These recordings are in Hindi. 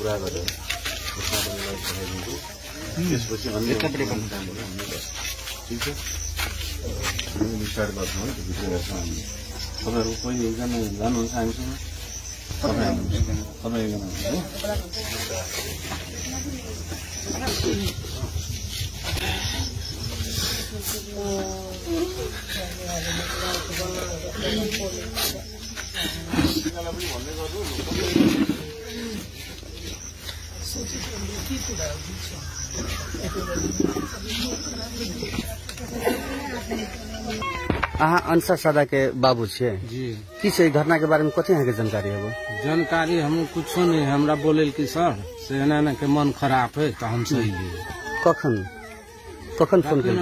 पूरा गरेर त्यसपछि अन्य कपडे काम गर्नु हामीले ठीक छ स्टार्ट गर्छौँ है भित्र गर्छौँ हामी तपाईहरु कोही एकजना जानुहुन्छ हामीसँग तपाईँ एकजना अहाँ अंशा सादा के बाबू छे जी किस घटना के बारे में कथी यहाँ के जानकारी है? जानकारी हम कुछ नहीं, हमरा बोले कि सर से एना के मन खराब है तो हम सही लिए। कखन फोन कर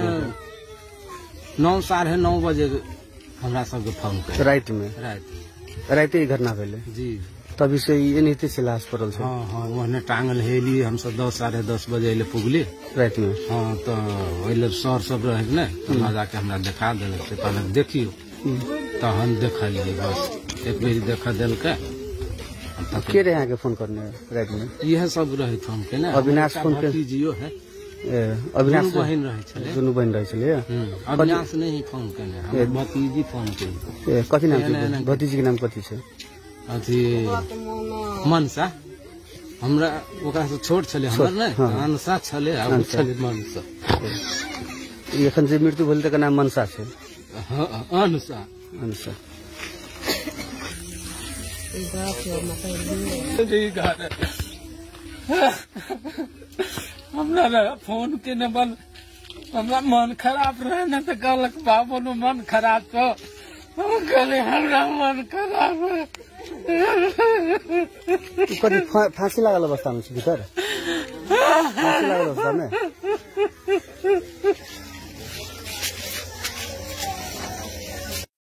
9:30 बजे हमरा सबके फोन कर रात में रात ही घटना भेले जी। तभी से ये नीति से लाश पड़ल छे। हाँ वहने टांगल हेली हम सब 10-10:30 बजे ले पुगली रात में। हाँ तो वही सर सब रहे न तो जाके हमरा देखा दिल से पहले देखियो तो हम देखलिए बस एक बेर देखा दिल के के रहे के फोन करने रात में यह सब रहे फोन के ना अविनाश फोन के जियो है अविनाश बहन रहे छले दुनू बहन रहे छले अविनाश नहीं फोन केने हम भतीजी फोन केने कथी नाम छै भतीजी के नाम कथी छै अथी मनसा हमरा ओकरा से छोट छले हमर ने मनसा छले आ उ छले मनसा एखन जे मृत्यु भेल तकर नाम मनसा छै। हां अनसा हमरा फोन के न बन हमरा मन खराब रहे न तो कहलक बाबू नु मन खराब तो हम कहले हमरा मन खराब है। कथी फांसी लागल अवस्था में भीतर फांसी लागल अवस्था में